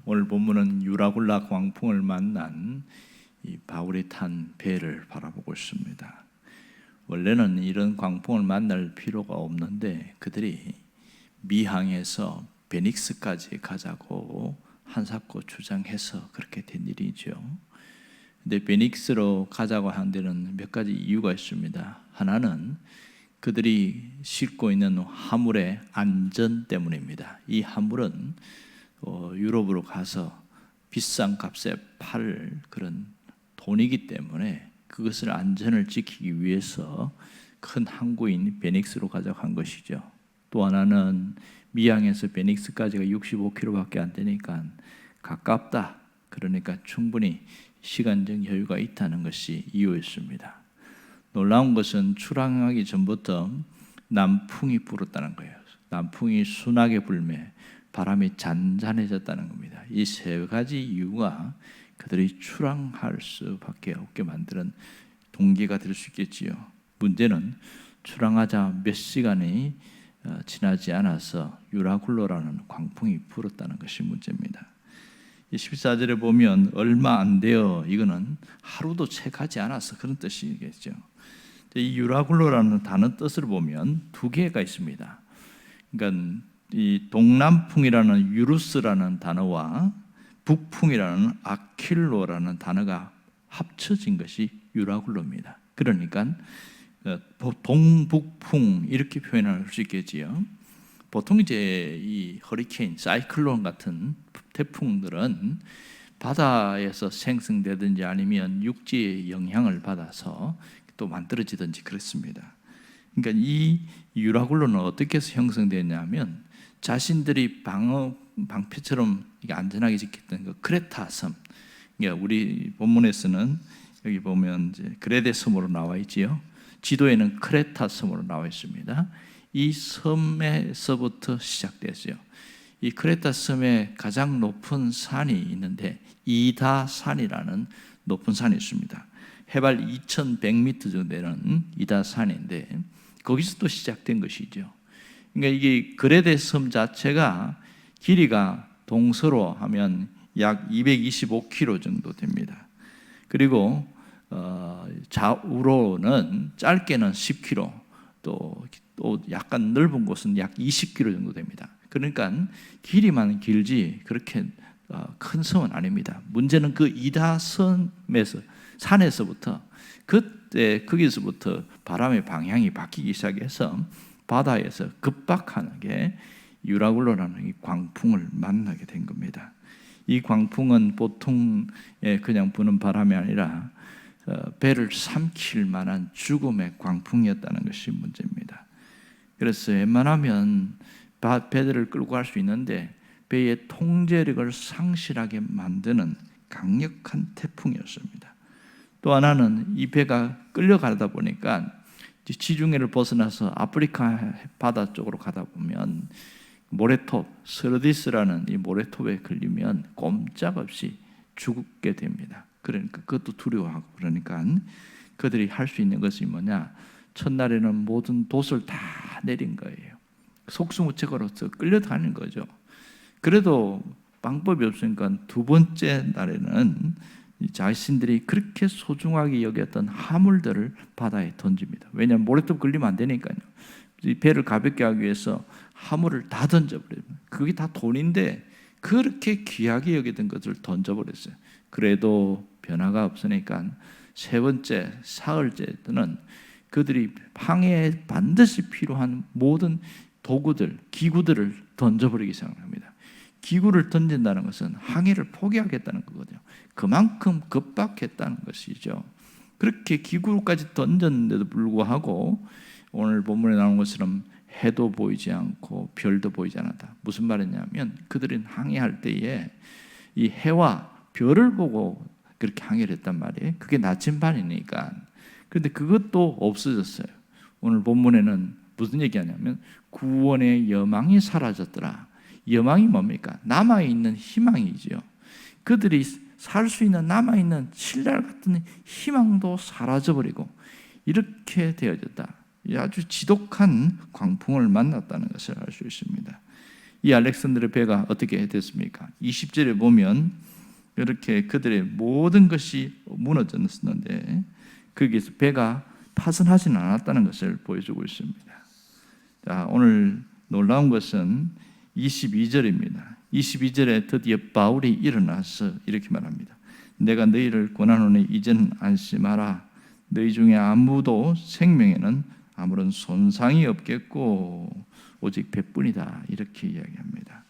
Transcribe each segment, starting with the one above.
오늘 본문은 유라굴라 광풍을 만난 이 바울이 탄 배를 바라보고 있습니다. 원래는 이런 광풍을 만날 필요가 없는데 그들이 미항에서 베닉스까지 가자고 한사코 주장해서 그렇게 된 일이죠. 근데 베닉스로 가자고 한 데는 몇 가지 이유가 있습니다. 하나는 그들이 싣고 있는 화물의 안전 때문입니다. 이 화물은 유럽으로 가서 비싼 값에 팔 그런 돈이기 때문에 그것을 안전을 지키기 위해서 큰 항구인 베닉스로 가자고 한 것이죠. 또 하나는 미항에서 베닉스까지가 65km밖에 안 되니까 가깝다. 그러니까 충분히 시간적 여유가 있다는 것이 이유였습니다. 놀라운 것은 출항하기 전부터 남풍이 불었다는 거예요. 남풍이 순하게 불매 바람이 잔잔해졌다는 겁니다. 이 세 가지 이유가 그들이 출항할 수밖에 없게 만드는 동기가 될 수 있겠지요. 문제는 출항하자 몇 시간이 지나지 않아서 유라굴로라는 광풍이 불었다는 것이 문제입니다. 14절에 보면 얼마 안 돼요. 이거는 하루도 채 가지 않아서 그런 뜻이겠죠. 이 유라굴로라는 단어 뜻을 보면 두 개가 있습니다. 그러니까 이 동남풍이라는 유루스라는 단어와 북풍이라는 아킬로라는 단어가 합쳐진 것이 유라굴로입니다. 그러니까 동북풍 이렇게 표현할 수 있겠지요. 보통 이제 이 허리케인, 사이클론 같은 태풍들은 바다에서 생성되든지 아니면 육지의 영향을 받아서 또 만들어지든지 그렇습니다. 그러니까 이 유라굴로는 어떻게 해서 형성되냐면 자신들이 방패처럼 안전하게 지켰던 그 크레타 섬, 그러니까 우리 본문에서는 여기 보면 이제 그레데 섬으로 나와 있지요. 지도에는 크레타 섬으로 나와 있습니다. 이 섬에서부터 시작됐어요. 이 크레타 섬에 가장 높은 산이 있는데 이다산이라는 높은 산이 있습니다. 해발 2100m 정도 되는 이다산인데 거기서 또 시작된 것이죠. 그러니까 이게 그레데 섬 자체가 길이가 동서로 하면 약 225km 정도 됩니다. 그리고 좌우로는 짧게는 10km, 또 약간 넓은 곳은 약 20km 정도 됩니다. 그러니까 길이만 길지 그렇게 큰 섬은 아닙니다. 문제는 그 이다섬에서 산에서부터 그때 거기서부터 바람의 방향이 바뀌기 시작해서 바다에서 급박하게 유라굴로라는 이 광풍을 만나게 된 겁니다. 이 광풍은 보통 그냥 부는 바람이 아니라 배를 삼킬 만한 죽음의 광풍이었다는 것이 문제입니다. 그래서 웬만하면 배들을 끌고 갈 수 있는데 배의 통제력을 상실하게 만드는 강력한 태풍이었습니다. 또 하나는 이 배가 끌려가다 보니까 지중해를 벗어나서 아프리카 바다 쪽으로 가다 보면 모래톱, 스르디스라는 이 모래톱에 걸리면 꼼짝없이 죽게 됩니다. 그러니까 그것도 두려워하고 그러니까 그들이 할 수 있는 것이 뭐냐? 첫날에는 모든 돛을 다 내린 거예요. 속수무책으로서 끌려다니는 거죠. 그래도 방법이 없으니까 두 번째 날에는 자신들이 그렇게 소중하게 여겼던 화물들을 바다에 던집니다. 왜냐하면 모래톱 걸리면 안 되니까요. 이 배를 가볍게 하기 위해서 화물을 다 던져버려요. 그게 다 돈인데 그렇게 귀하게 여기던 것을 던져버렸어요. 그래도 변화가 없으니까 세 번째, 사흘째 때는 그들이 항해에 반드시 필요한 모든 도구들, 기구들을 던져버리기 시작합니다. 기구를 던진다는 것은 항해를 포기하겠다는 거거든요. 그만큼 급박했다는 것이죠. 그렇게 기구까지 던졌는데도 불구하고 오늘 본문에 나온 것처럼 해도 보이지 않고 별도 보이지 않았다. 무슨 말이냐면 그들은 항해할 때에 이 해와 별을 보고 그렇게 항해를 했단 말이에요. 그게 나침반이니까. 그런데 그것도 없어졌어요. 오늘 본문에는 무슨 얘기하냐면 구원의 여망이 사라졌더라. 여망이 뭡니까? 남아있는 희망이죠. 그들이 살 수 있는 남아있는 신랄 같은 희망도 사라져버리고 이렇게 되어졌다. 아주 지독한 광풍을 만났다는 것을 알 수 있습니다. 이 알렉산드르의 배가 어떻게 됐습니까? 20절에 보면 이렇게 그들의 모든 것이 무너졌는데 거기에서 배가 파손하지는 않았다는 것을 보여주고 있습니다. 자, 오늘 놀라운 것은 22절입니다. 22절에 드디어 바울이 일어나서 이렇게 말합니다. 내가 너희를 권하노니 이제는 안심하라. 너희 중에 아무도 생명에는 아무런 손상이 없겠고 오직 배뿐이다. 이렇게 이야기합니다.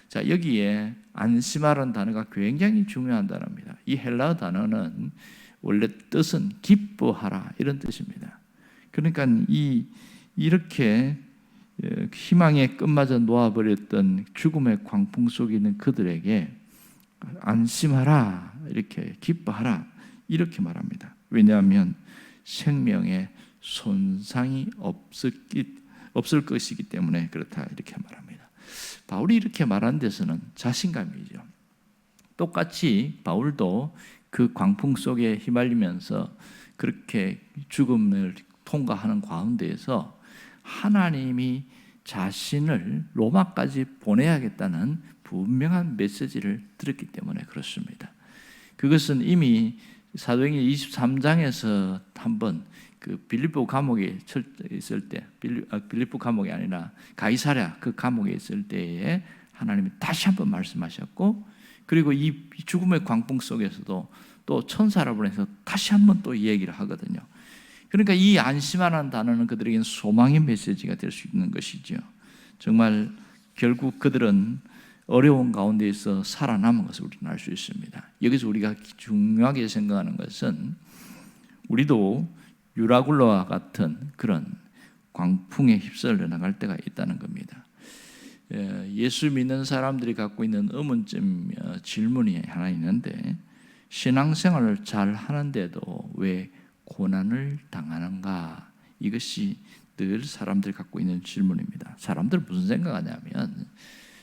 자, 여기에 안심하라는 단어가 굉장히 중요한 단어입니다. 이 헬라어 단어는 원래 뜻은 기뻐하라 이런 뜻입니다. 그러니까 이렇게 희망의 끝마저 놓아버렸던 죽음의 광풍 속에 있는 그들에게 안심하라, 이렇게 기뻐하라 이렇게 말합니다. 왜냐하면 생명에 손상이 없을 것이기 때문에 그렇다 이렇게 말합니다. 바울이 이렇게 말한 데서는 자신감이죠. 똑같이 바울도 그 광풍 속에 휘말리면서 그렇게 죽음을 통과하는 가운데에서 하나님이 자신을 로마까지 보내야겠다는 분명한 메시지를 들었기 때문에 그렇습니다. 그것은 이미 사도행전 23장에서 한번 그 빌립보 감옥에 있을 때, 빌립보 감옥이 아니라 가이사랴 그 감옥에 있을 때에 하나님이 다시 한번 말씀하셨고, 그리고 이 죽음의 광풍 속에서도 또 천사를 보내서 다시 한번 또 얘기를 하거든요. 그러니까 이 안심하라는 단어는 그들에게는 소망의 메시지가 될 수 있는 것이죠. 정말 결국 그들은 어려운 가운데에서 살아남은 것을 우리는 알 수 있습니다. 여기서 우리가 중요하게 생각하는 것은 우리도 유라굴로와 같은 그런 광풍에 휩쓸려 나갈 때가 있다는 겁니다. 예수 믿는 사람들이 갖고 있는 의문점 질문이 하나 있는데, 신앙생활을 잘 하는데도 왜 고난을 당하는가? 이것이 늘 사람들이 갖고 있는 질문입니다. 사람들은 무슨 생각하냐면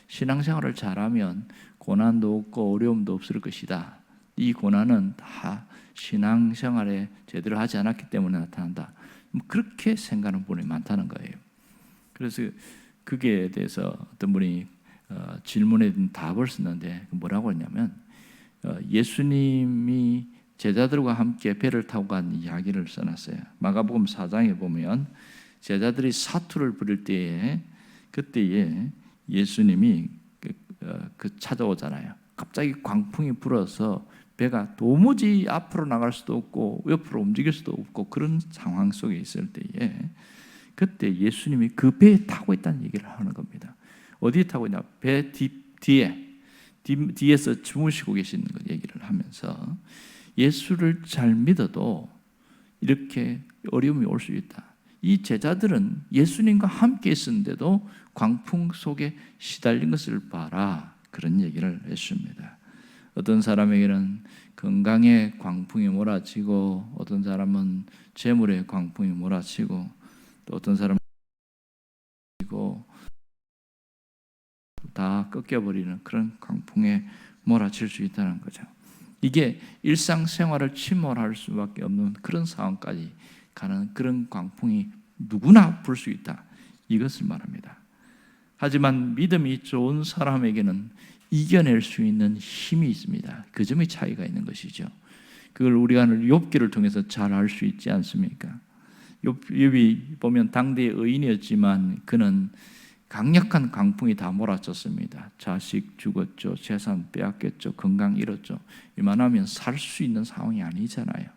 신앙생활을 잘하면 고난도 없고 어려움도 없을 것이다. 이 고난은 다 신앙생활에 제대로 하지 않았기 때문에 나타난다. 그렇게 생각하는 분이 많다는 거예요. 그래서 그게 대해서 어떤 분이 질문에 답을 썼는데 뭐라고 했냐면, 예수님이 제자들과 함께 배를 타고 간 이야기를 써놨어요. 마가복음 4장에 보면 제자들이 사투를 부릴 때에 그때에 예수님이 찾아오잖아요. 갑자기 광풍이 불어서 배가 도무지 앞으로 나갈 수도 없고 옆으로 움직일 수도 없고 그런 상황 속에 있을 때에 그때 예수님이 그 배에 타고 있다는 얘기를 하는 겁니다. 어디에 타고 있냐? 배 뒤에서 주무시고 계시는 것 얘기를 하면서 예수를 잘 믿어도 이렇게 어려움이 올 수 있다. 이 제자들은 예수님과 함께 있었는데도 광풍 속에 시달린 것을 봐라. 그런 얘기를 했습니다. 어떤 사람에게는 건강에 광풍이 몰아치고, 어떤 사람은 재물에 광풍이 몰아치고, 또 어떤 사람은 다 꺾여버리는 그런 광풍에 몰아칠 수 있다는 거죠. 이게 일상생활을 침몰할 수밖에 없는 그런 상황까지 가는 그런 광풍이 누구나 불 수 있다. 이것을 말합니다. 하지만 믿음이 좋은 사람에게는 이겨낼 수 있는 힘이 있습니다. 그 점이 차이가 있는 것이죠. 그걸 우리가 욥기를 통해서 잘 알 수 있지 않습니까? 욥이 보면 당대의 의인이었지만 그는 강력한 광풍이 다 몰아쳤습니다. 자식 죽었죠. 재산 빼앗겼죠. 건강 잃었죠. 이만하면 살 수 있는 상황이 아니잖아요.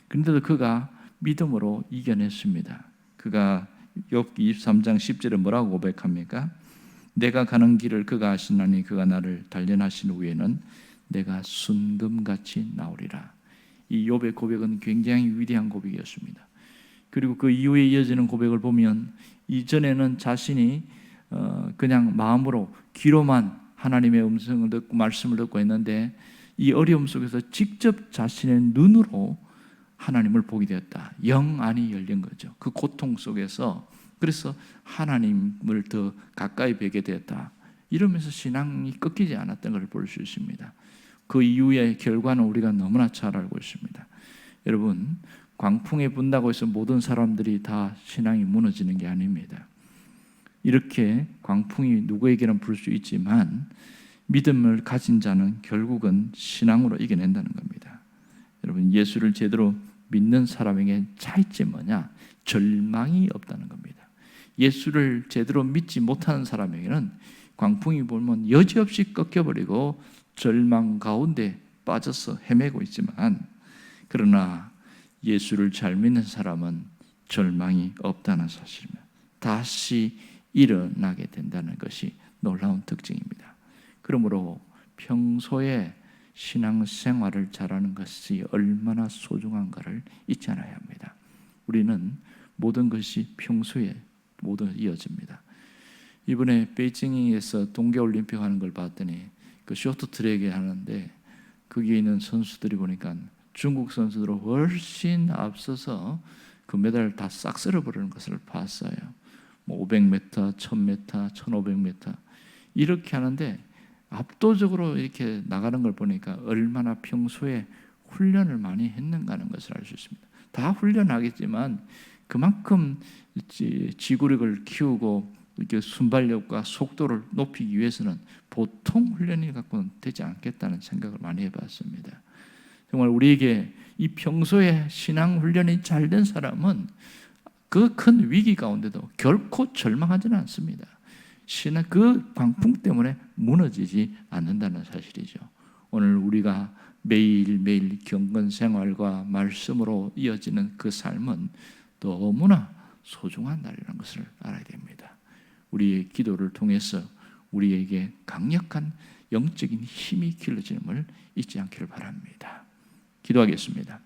그런데도 그가 믿음으로 이겨냈습니다. 그가 욥기 23장 10절에 뭐라고 고백합니까? 내가 가는 길을 그가 아시나니 그가 나를 단련하신 후에는 내가 순금같이 나오리라. 이 욥의 고백은 굉장히 위대한 고백이었습니다. 그리고 그 이후에 이어지는 고백을 보면 이전에는 자신이 그냥 마음으로 귀로만 하나님의 음성을 듣고 말씀을 듣고 했는데 이 어려움 속에서 직접 자신의 눈으로 하나님을 보게 되었다. 영 안이 열린 거죠. 그 고통 속에서 그래서 하나님을 더 가까이 뵈게 되었다. 이러면서 신앙이 꺾이지 않았던 걸 볼 수 있습니다. 그 이후의 결과는 우리가 너무나 잘 알고 있습니다. 여러분, 광풍에 분다고 해서 모든 사람들이 다 신앙이 무너지는 게 아닙니다. 이렇게 광풍이 누구에게나 불 수 있지만 믿음을 가진 자는 결국은 신앙으로 이겨낸다는 겁니다. 여러분, 예수를 제대로 믿는 사람에게 차이점이 뭐냐? 절망이 없다는 겁니다. 예수를 제대로 믿지 못하는 사람에게는 광풍이 불면 여지없이 꺾여버리고 절망 가운데 빠져서 헤매고 있지만, 그러나 예수를 잘 믿는 사람은 절망이 없다는 사실입니다. 다시 일어나게 된다는 것이 놀라운 특징입니다. 그러므로 평소에 신앙생활을 잘하는 것이 얼마나 소중한가를 잊지 않아야 합니다. 우리는 모든 것이 평소에 모두 이어집니다. 이번에 베이징에서 동계올림픽 하는 걸 봤더니 그 쇼트트랙에 하는데 거기에 있는 선수들이 보니까 중국 선수들은 훨씬 앞서서 금메달을 다 싹 쓸어버리는 것을 봤어요. 500m, 1000m, 1500m 이렇게 하는데 압도적으로 이렇게 나가는 걸 보니까 얼마나 평소에 훈련을 많이 했는가 하는 것을 알 수 있습니다. 다 훈련하겠지만 그만큼 지구력을 키우고 이렇게 순발력과 속도를 높이기 위해서는 보통 훈련이 갖고는 되지 않겠다는 생각을 많이 해봤습니다. 정말 우리에게 이 평소에 신앙 훈련이 잘 된 사람은 그 큰 위기 가운데도 결코 절망하지는 않습니다. 신앙 그 광풍 때문에 무너지지 않는다는 사실이죠. 오늘 우리가 매일매일 경건 생활과 말씀으로 이어지는 그 삶은 너무나 소중한 날이라는 것을 알아야 됩니다. 우리의 기도를 통해서 우리에게 강력한 영적인 힘이 길러지는 걸 잊지 않기를 바랍니다. 기도하겠습니다.